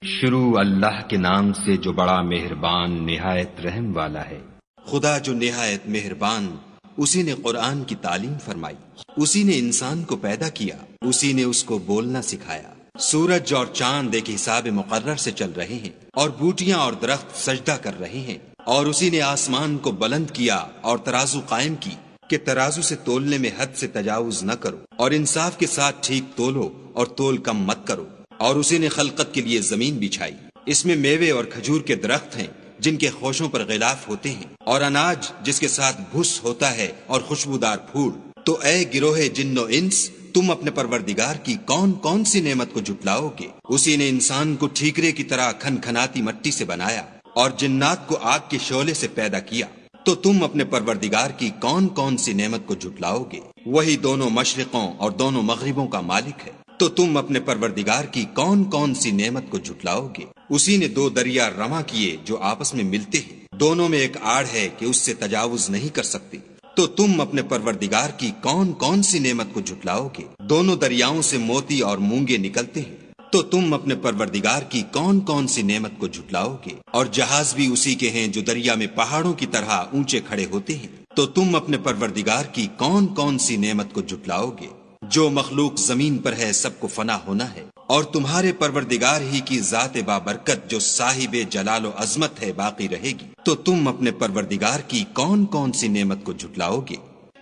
شروع اللہ کے نام سے جو بڑا مہربان نہایت رحم والا ہے۔ خدا جو نہایت مہربان، اسی نے قرآن کی تعلیم فرمائی، اسی نے انسان کو پیدا کیا، اسی نے اس کو بولنا سکھایا۔ سورج اور چاند ایک حساب مقرر سے چل رہے ہیں، اور بوٹیاں اور درخت سجدہ کر رہے ہیں، اور اسی نے آسمان کو بلند کیا اور ترازو قائم کی کہ ترازو سے تولنے میں حد سے تجاوز نہ کرو، اور انصاف کے ساتھ ٹھیک تولو اور تول کم مت کرو۔ اور اسی نے خلقت کے لیے زمین بچھائی، اس میں میوے اور کھجور کے درخت ہیں جن کے خوشوں پر غلاف ہوتے ہیں، اور اناج جس کے ساتھ بھس ہوتا ہے اور خوشبودار پھول۔ تو اے گروہ جن و انس، تم اپنے پروردگار کی کون کون سی نعمت کو جھٹلاؤ گے؟ اسی نے انسان کو ٹھیکرے کی طرح کھنکھناتی مٹی سے بنایا اور جنات کو آگ کے شعلے سے پیدا کیا۔ تو تم اپنے پروردگار کی کون کون سی نعمت کو جھٹلاؤ گے؟ وہی دونوں مشرقوں اور دونوں مغربوں کا مالک ہے۔ تو تم اپنے پروردگار کی کون کون سی نعمت کو جھٹلاؤ گے؟ اسی نے دو دریا رواں کیے جو آپس میں ملتے ہیں، دونوں میں ایک آڑ ہے کہ اس سے تجاوز نہیں کر سکتے۔ تو تم اپنے پروردگار کی کون کون سی نعمت کو جھٹلاؤ گے؟ دونوں دریاؤں سے موتی اور مونگے نکلتے ہیں۔ تو تم اپنے پروردگار کی کون کون سی نعمت کو جھٹلاؤ گے؟ اور جہاز بھی اسی کے ہیں جو دریا میں پہاڑوں کی طرح اونچے کھڑے ہوتے ہیں۔ تو تم اپنے پروردگار کی کون کون سی نعمت کو جھٹلاؤ گے؟ جو مخلوق زمین پر ہے سب کو فنا ہونا ہے، اور تمہارے پروردگار ہی کی ذات بابرکت جو صاحب جلال و عظمت ہے باقی رہے گی۔ تو تم اپنے پروردگار کی کون کون سی نعمت کو جھٹلاؤ گے؟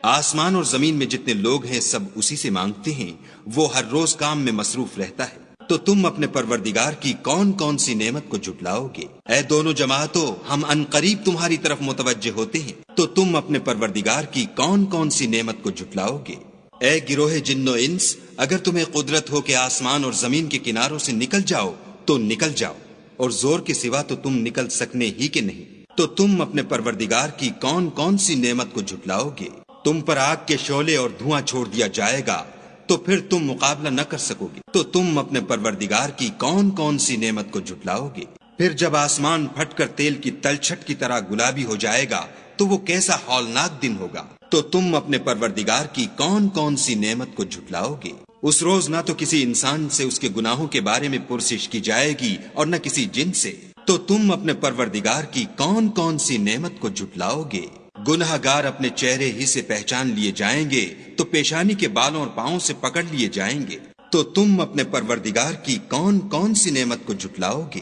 آسمان اور زمین میں جتنے لوگ ہیں سب اسی سے مانگتے ہیں، وہ ہر روز کام میں مصروف رہتا ہے۔ تو تم اپنے پروردگار کی کون کون سی نعمت کو جھٹلاؤ گے؟ اے دونوں جماعتوں، ہم ان قریب تمہاری طرف متوجہ ہوتے ہیں۔ تو تم اپنے پروردگار کی کون کون سی نعمت کو جھٹلاؤ گے؟ اے گروہ جن و انس، اگر تمہیں قدرت ہو کہ آسمان اور زمین کے کناروں سے نکل جاؤ تو نکل جاؤ، اور زور کے سوا تو تم نکل سکنے ہی کہ نہیں۔ تو تم اپنے پروردگار کی کون کون سی نعمت کو جھٹلاؤ گے؟ تم پر آگ کے شعلے اور دھواں چھوڑ دیا جائے گا تو پھر تم مقابلہ نہ کر سکو گے۔ تو تم اپنے پروردگار کی کون کون سی نعمت کو جھٹلاؤ گے؟ پھر جب آسمان پھٹ کر تیل کی تلچھٹ کی طرح گلابی ہو جائے گا تو وہ کیسا ہولناک دن ہوگا۔ تو تم اپنے پروردگار کی کون کون سی نعمت کو جھٹلاؤ گے؟ اس روز نہ تو کسی انسان سے اس کے گناہوں کے بارے میں پرسش کی جائے گی اور نہ کسی جن سے۔ تو تم اپنے پروردگار کی کون کون سی نعمت کو جھٹلاؤ گے؟ گناہ گار اپنے چہرے ہی سے پہچان لیے جائیں گے تو پیشانی کے بالوں اور پاؤں سے پکڑ لیے جائیں گے۔ تو تم اپنے پروردگار کی کون کون سی نعمت کو جھٹلاؤ گے؟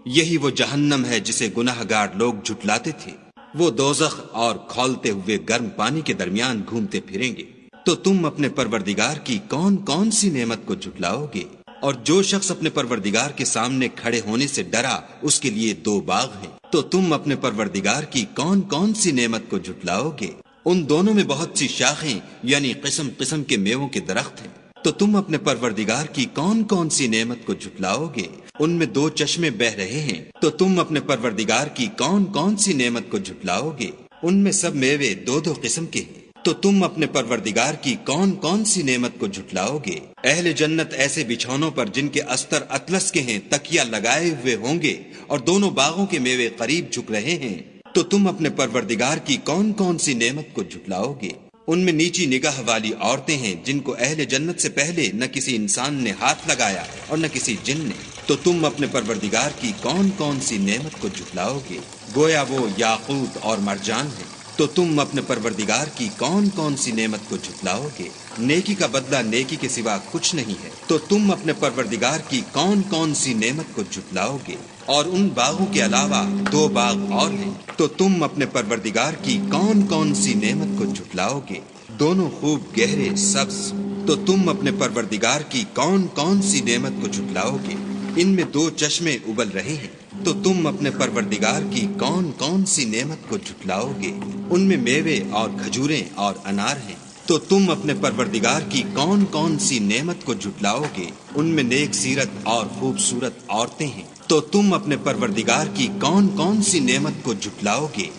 یہی وہ جہنم ہے جسے گناہ گار لوگ جھٹلاتے تھے، وہ دوزخ اور کھولتے ہوئے گرم پانی کے درمیان گھومتے پھریں گے۔ تو تم اپنے پروردگار کی کون کون سی نعمت کو جھٹلاؤ گے؟ اور جو شخص اپنے پروردگار کے سامنے کھڑے ہونے سے ڈرا اس کے لیے دو باغ ہیں۔ تو تم اپنے پروردگار کی کون کون سی نعمت کو جھٹلاؤ گے؟ ان دونوں میں بہت سی شاخیں یعنی قسم قسم کے میووں کے درخت ہیں۔ تو تم اپنے پروردگار کی کون کون سی نعمت کو جھٹلاؤ گے؟ ان میں دو چشمے بہ رہے ہیں۔ تو تم اپنے پروردگار کی کون کون سی نعمت کو جھٹلاؤ گے؟ ان میں سب میوے دو دو قسم کے ہیں۔ تو تم اپنے پروردگار کی کون کون سی نعمت کو جھٹلاؤ گے؟ اہل جنت ایسے بچھونوں پر جن کے استر اطلس کے ہیں تکیا لگائے ہوئے ہوں گے، اور دونوں باغوں کے میوے قریب جھک رہے ہیں۔ تو تم اپنے پروردگار کی کون کون سی نعمت کو جھٹلاؤ گے؟ ان میں نیچی نگاہ والی عورتیں ہیں جن کو اہل جنت سے پہلے نہ کسی انسان نے ہاتھ لگایا اور نہ کسی جن نے۔ تو تم اپنے پروردگار کی کون کون سی نعمت کو جھٹلاؤ گے؟ گویا وہ یاقوت اور مرجان ہے۔ تو تم اپنے پروردگار کی کون کون سی نعمت کو جھٹلاؤ گے؟ نیکی کا بدلہ نیکی کے سوا کچھ نہیں ہے۔ تو تم اپنے پروردگار کی کون کون سی نعمت کو جھٹلاؤ گے؟ اور ان باغوں کے علاوہ دو باغ اور ہیں۔ تو تم اپنے پروردگار کی کون کون سی نعمت کو جھٹلاؤ گے؟ دونوں خوب گہرے سبز۔ تو تم اپنے پروردگار کی کون کون سی نعمت کو جھٹلاؤ گے؟ ان میں دو چشمے ابل رہے ہیں۔ تو تم اپنے پروردگار کی کون کون سی نعمت کو جھٹلاؤ گے؟ ان میں میوے اور کھجوریں اور انار ہیں۔ تو تم اپنے پروردگار کی کون کون سی نعمت کو جھٹلاؤ گے؟ ان میں نیک سیرت اور خوبصورت عورتیں ہیں۔ تو تم اپنے پروردگار کی کون کون سی نعمت کو جھٹلاؤ گے؟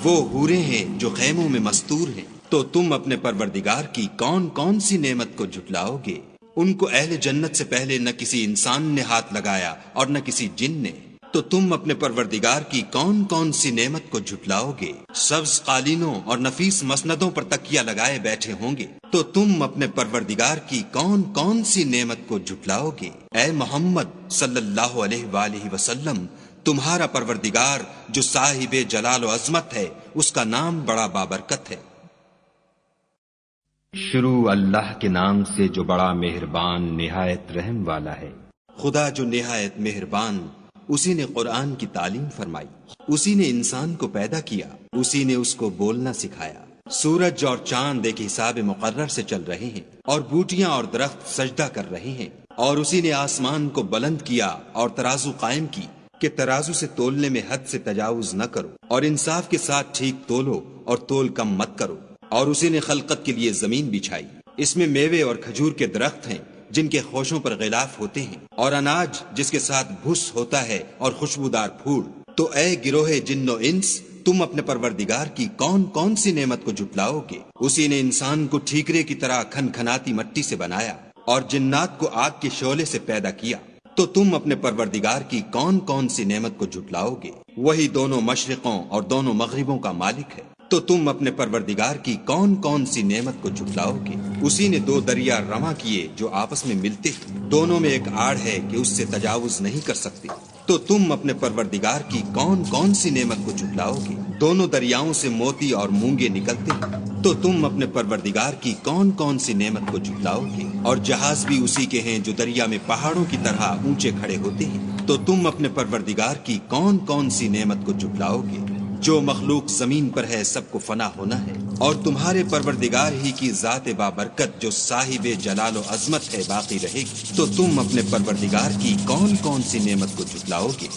وہ حوریں ہیں جو خیموں میں مستور ہیں۔ تو تم اپنے پروردگار کی کون کون سی نعمت کو جھٹلاؤ گے؟ ان کو اہل جنت سے پہلے نہ کسی انسان نے ہاتھ لگایا اور نہ کسی جن نے۔ تو تم اپنے پروردگار کی کون کون سی نعمت کو جھٹلاؤ گے؟ سبز قالینوں اور نفیس مسندوں پر تکیہ لگائے بیٹھے ہوں گے، تو تم اپنے پروردگار کی کون کون سی نعمت کو جھٹلاؤ گے؟ اے محمد صلی اللہ علیہ وآلہ وسلم، تمہارا پروردگار جو صاحب جلال و عظمت ہے، اس کا نام بڑا بابرکت ہے۔ شروع اللہ کے نام سے جو بڑا مہربان نہایت رحم والا ہے۔ خدا جو نہایت مہربان، اسی نے قرآن کی تعلیم فرمائی، اسی نے انسان کو پیدا کیا، اسی نے اس کو بولنا سکھایا۔ سورج اور چاند ایک حساب مقرر سے چل رہے ہیں، اور بوٹیاں اور درخت سجدہ کر رہے ہیں، اور اسی نے آسمان کو بلند کیا اور ترازو قائم کی کہ ترازو سے تولنے میں حد سے تجاوز نہ کرو، اور انصاف کے ساتھ ٹھیک تولو اور تول کم مت کرو۔ اور اسی نے خلقت کے لیے زمین بچھائی، اس میں میوے اور کھجور کے درخت ہیں جن کے خوشوں پر غلاف ہوتے ہیں، اور اناج جس کے ساتھ بھس ہوتا ہے اور خوشبودار پھول۔ تو اے گروہ جن و انس، تم اپنے پروردگار کی کون کون سی نعمت کو جھٹلاؤ گے؟ اسی نے انسان کو ٹھیکرے کی طرح کھنکھناتی مٹی سے بنایا اور جنات کو آگ کے شعلے سے پیدا کیا، تو تم اپنے پروردگار کی کون کون سی نعمت کو جھٹلاؤ گے؟ وہی دونوں مشرقوں اور دونوں مغربوں کا مالک ہے، تو تم اپنے پروردگار کی کون کون سی نعمت کو جھٹلاؤ گے؟ اسی نے دو دریا رواں کیے جو آپس میں ملتے ہیں، دونوں میں ایک آڑ ہے کہ اس سے تجاوز نہیں کر سکتی، تو تم اپنے پروردگار کی کون کون سی نعمت کو جھٹلاؤ گے؟ دونوں دریاؤں سے موتی اور مونگے نکلتے ہیں، تو تم اپنے پروردگار کی کون کون سی نعمت کو جھٹلاؤ گے؟ اور جہاز بھی اسی کے ہیں جو دریا میں پہاڑوں کی طرح اونچے کھڑے ہوتے ہیں، تو تم اپنے پروردگار کی کون کون سی نعمت کو جھٹلاؤ گے؟ جو مخلوق زمین پر ہے سب کو فنا ہونا ہے، اور تمہارے پروردگار ہی کی ذات بابرکت جو صاحب جلال و عظمت ہے باقی رہے گی، تو تم اپنے پروردگار کی کون کون سی نعمت کو جھٹلاؤ گے؟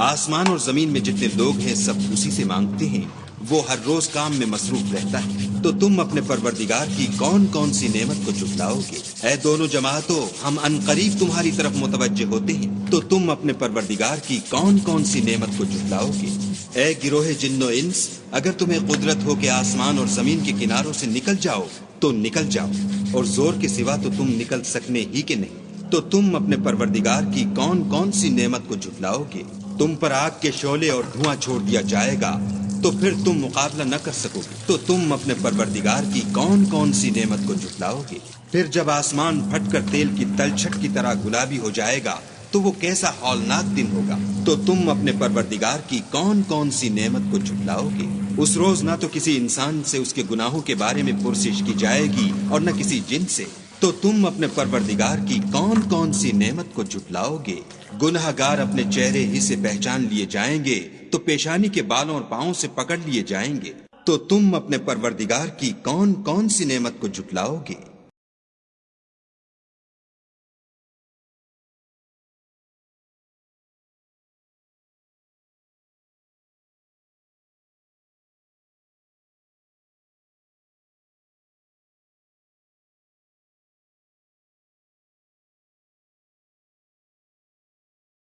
آسمان اور زمین میں جتنے لوگ ہیں سب اسی سے مانگتے ہیں، وہ ہر روز کام میں مصروف رہتا ہے، تو تم اپنے پروردگار کی کون کون سی نعمت کو جھٹلاؤ گے؟ اے دونوں جماعتوں، ہم عنقریب تمہاری طرف متوجہ ہوتے ہیں، تو تم اپنے پروردگار کی کون کون سی نعمت کو جھٹلاؤ گے؟ اے گروہ جن و انس، اگر تمہیں قدرت ہو کہ آسمان اور زمین کے کناروں سے نکل جاؤ تو نکل جاؤ، اور زور کے سوا تو تم نکل سکنے ہی کے نہیں، تو تم اپنے پروردگار کی کون کون سی نعمت کو جھٹلاؤ گے؟ تم پر آگ کے شعلے اور دھواں چھوڑ دیا جائے گا تو پھر تم مقابلہ نہ کر سکو گے، تو تم اپنے پروردگار کی کون کون سی نعمت کو جھٹلاؤ گے؟ پھر جب آسمان پھٹ کر تیل کی تلچھٹ کی طرح گلابی ہو جائے گا تو وہ کیسا ہولناک دن ہوگا، تو تم اپنے پروردگار کی کون کون سی نعمت کو جھٹلاؤ گے؟ اس روز نہ تو کسی انسان سے اس کے گناہوں کے بارے میں پرسش کی جائے گی اور نہ کسی جن سے، تو تم اپنے پروردگار کی کون کون سی نعمت کو جھٹلاؤ گے؟ گناہ گار اپنے چہرے ہی سے پہچان لیے جائیں گے تو پیشانی کے بالوں اور پاؤں سے پکڑ لیے جائیں گے، تو تم اپنے پروردگار کی کون کون سی نعمت کو جھٹلاؤ گے؟